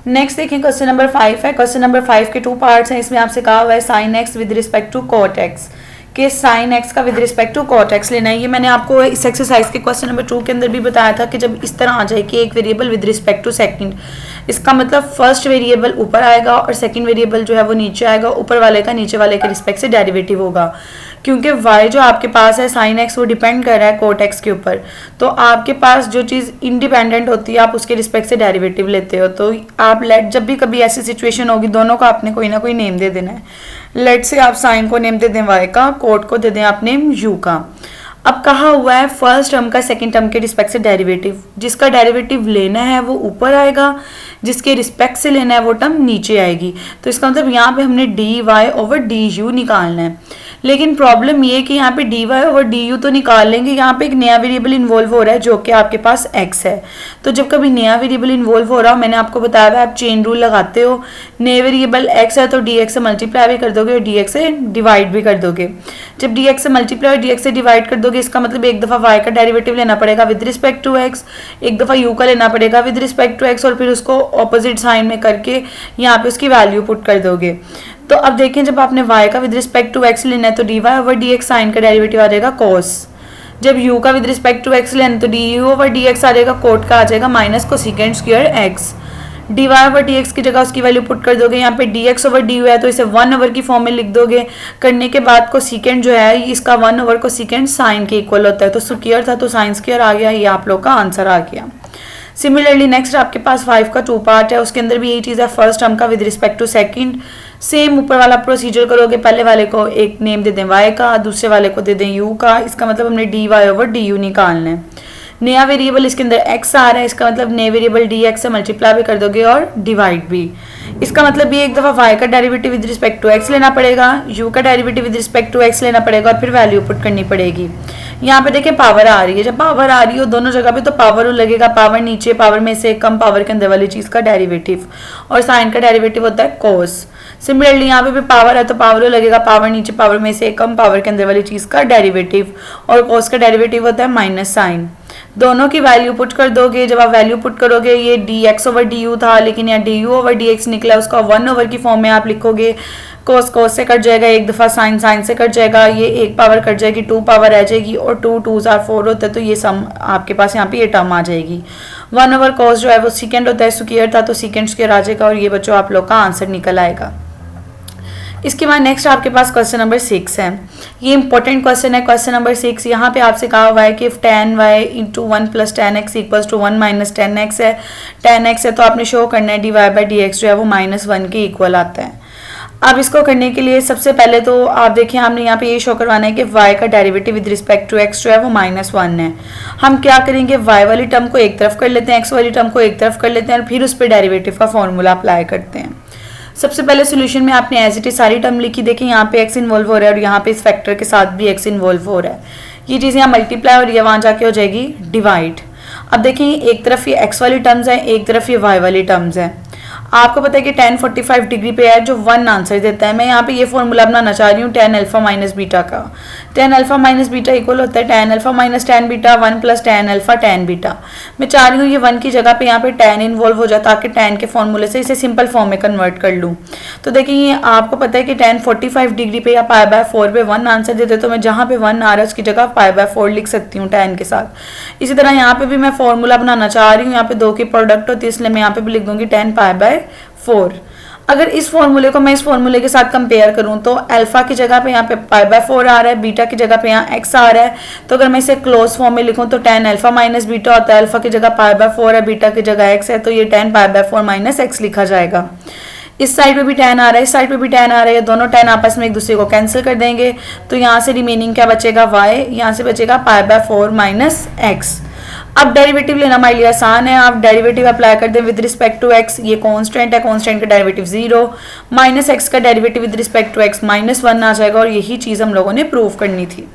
Next देखें question number 5 है। Question number 5 के 2 पार्ट्स हैं। इसमें आपसे कहा हुआ है sine x with respect to cot x के साइन एक्स का with respect to cot x लेना है। ये मैंने आपको इस एक्सरसाइज के क्वेश्चन नंबर 2 के अंदर भी बताया था कि जब इस तरह आ जाए कि एक variable with respect to second, इसका मतलब फर्स्ट वेरिएबल ऊपर आएगा और सेकंड वेरिएबल जो है वो नीचे आएगा, ऊपर वाले का नीचे वाले के रिस्पेक्ट से डेरिवेटिव होगा। क्योंकि y जो आपके पास है साइन एक्स वो डिपेंड कर रहा है कोट एक्स के ऊपर, तो आपके पास जो चीज़ इंडिपेंडेंट होती है आप उसके रिस्पेक्ट से डेरिवेटिव लेते हो। तो आप लेट जब भी कभी ऐसी सिचुएशन होगी दोनों का आपने कोई ना कोई नेम दे देना है। लेट से आप साइन को नेम दे दें y का, कोट को दे दें आप नेम u का। अब कहा हुआ है फर्स्ट टर्म का सेकंड टर्म के रिस्पेक्ट से डेरिवेटिव, जिसका डेरिवेटिव लेना है वो ऊपर आएगा, जिसके रिस्पेक्ट से लेना है वो टर्म नीचे आएगी। तो इसका मतलब यहाँ पे हमने D Y over D U निकालना है। लेकिन प्रॉब्लम ये है कि यहाँ पे D Y over D U तो निकाल लेंगे, यहाँ पे एक नया वेरिएबल इन्वॉल्व हो रहा है जो कि आपके पास x है। तो जब कभी नया वेरिएबल इन्वॉल्व हो रहा हो, मैंने आपको बताया है आप चेन रूल लगाते हो, नए वेरिएबल x है तो dx से मल्टीप्लाई भी कर दोगे और dx से डिवाइड भी कर दोगे। जब dx से मल्टीप्लाई और dx से डिवाइड कर दोगे इसका मतलब एक दफ़ा y का डेरिवेटिव लेना पड़ेगा विद रिस्पेक्ट टू x, एक दफ़ा u का लेना पड़ेगा विद रिस्पेक्ट टू x और फिर उसको ऑपोजिट साइन में करके यहाँ पे उसकी वैल्यू पुट कर दोगे। तो अब देखें जब आपने y का विद रिस्पेक्ट टू x लेना है तो dy ओवर dx साइन का डेरिवेटिव आ जाएगा cos। जब u का विद रिस्पेक्ट टू x लेना है तो du ओवर dx आ जाएगा, कोट का आ जाएगा minus cosecant square x। dy over dx की जगह उसकी वैल्यू पुट कर दोगे, यहाँ पे dx ओवर du है तो इसे 1 ओवर की फॉर्म में लिख दोगे। करने के बाद कोसेकेंट जो है इसका 1 ओवर कोसेकेंट साइन के इक्वल होता है, तो स्क्वायर था तो साइन स्क्वायर आ गया, ये आप लोग का आंसर आ गया। सिमिलरली नेक्स्ट आपके पास 5 का 2 पार्ट है, उसके अंदर भी यही चीज़ है। फर्स्ट टर्म का with respect to second same ऊपर वाला प्रोसीजर करोगे, पहले वाले को एक नेम दे दें y का, दूसरे वाले को दे दें u का। इसका मतलब हमने dy ओवर du निकालना है। नया वेरिएबल इसके अंदर x आ रहा है, इसका मतलब नए वेरिएबल dx से मल्टीप्लाई भी कर दोगे और डिवाइड भी। इसका मतलब ये एक दफ़ा y का derivative with respect to x लेना पड़ेगा, u का derivative with respect to x लेना पड़ेगा और फिर वैल्यू पुट करनी पड़ेगी। यहाँ पे देखें पावर आ रही है, जब पावर आ रही हो दोनों जगह पे तो पावर लगेगा, पावर नीचे, पावर में से कम पावर के अंदर वाली चीज़ का डेरिवेटिव, और साइन का डेरिवेटिव होता है कोस। सिमिलरली यहाँ पे भी पावर है तो पावर लगेगा, पावर नीचे, पावर में से कम पावर के अंदर वाली चीज़ का डेरिवेटिव, और कोस का डेरिवेटिव होता है माइनस साइन। दोनों की वैल्यू पुट कर दोगे, जब आप वैल्यू पुट करोगे ये dx ओवर du था लेकिन यहाँ du ओवर dx निकला, उसका 1 ओवर की फॉर्म में आप लिखोगे। कोस कोस से कट जाएगा, एक दफ़ा साइन साइन से कट जाएगा, ये एक पावर कट जाएगी, 2 पावर रह जाएगी और 2 2s are 4 होता है, तो ये सम आपके पास यहाँ पे ये टर्म आ जाएगी। 1 ओवर कोस जो है वो सेकेंड होता है, स्क्वायर था तो सेकेंड स्क्वायर आ जाएगा और ये बच्चों आप लोग का आंसर निकल आएगा। इसके बाद नेक्स्ट आपके पास क्वेश्चन नंबर 6 है। ये इंपॉर्टेंट क्वेश्चन है। क्वेश्चन नंबर 6 यहाँ पे आपसे कहा हुआ है कि tan y into 1 plus tan x equals to 1 minus tan x है। tan x है तो आपने शो करना है dy बाई dx जो है वो -1 के इक्वल आता है। अब इसको करने के लिए सबसे पहले तो आप देखें हमने यहाँ पे ये शो करवाना है कि y का derivative with respect to x जो है वो -1 है। हम क्या करेंगे, y वाली टर्म को एक तरफ कर लेते हैं, x वाली टर्म को एक तरफ कर लेते हैं और फिर उस पर डेरिवेटिव का फॉर्मूला अप्लाई करते हैं। सबसे पहले सोल्यूशन में आपने एज इट इज सारी टर्म लिखी, देखें यहाँ पे x इन्वॉल्व हो रहा है और यहाँ पे इस फैक्टर के साथ भी x इन्वॉल्व हो रहा है। ये चीज़ यहाँ मल्टीप्लाई और ये वहाँ जाके हो जाएगी डिवाइड। अब देखें एक तरफ ये x वाली टर्म्स है, एक तरफ ये y वाली टर्म्स है। आपको पता है कि tan 45 डिग्री पे है जो 1 आंसर देता है। मैं यहाँ पे ये फॉर्मूला बनाना चाह रही हूँ tan अल्फा माइनस बीटा का। tan alpha minus beta equal होता है tan alpha minus tan beta 1 plus tan alpha tan beta. मैं चाह रही हूँ ये 1 की जगह पे यहाँ पे tan इन्वॉल्व हो जाए ताकि tan के फॉर्मूले से इसे सिंपल फॉर्म में कन्वर्ट कर लूँ। तो देखिए ये आपको पता है कि tan 45 डिग्री पे या पाई बाय 4 पे 1 आंसर देते तो मैं जहाँ पे 1 आ रहा है उसकी जगह पाई बाय 4 लिख सकती हूँ tan के साथ। इसी तरह यहाँ पे भी मैं फॉर्मूला बनाना चाह रही हूँ, यहाँ पे 2 की प्रोडक्ट होती है इसलिए मैं यहाँ पे भी लिख दूंगी tan पाई बाय 4। अगर इस फॉर्मूले को मैं इस फॉर्मूले के साथ कंपेयर करूं तो अल्फा की जगह पे यहाँ पे पाई बाय 4 आ रहा है, बीटा की जगह पे यहाँ x आ रहा है। तो अगर मैं इसे क्लोज फॉर्म में लिखूं तो tan अल्फा माइनस बीटा होता है, अल्फा की जगह पाई बाय 4 है, बीटा की जगह x है, तो ये tan pi by 4 minus x लिखा जाएगा। इस साइड पे भी tan आ रहा है, इस साइड पे भी tan आ रहा है, दोनों tan आपस में एक दूसरे को कैंसिल कर देंगे तो यहाँ से रिमेनिंग क्या बचेगा y, यहाँ से बचेगा पाई बाय 4 माइनस x। अब डेरिवेटिव लेना हमारे लिए आसान है, आप डेरिवेटिव अप्लाई कर दें विद रिस्पेक्ट टू x, ये कांस्टेंट है, कांस्टेंट का डेरिवेटिव 0, माइनस x का derivative with respect to x -1 आ जाएगा और यही चीज़ हम लोगों ने प्रूव करनी थी।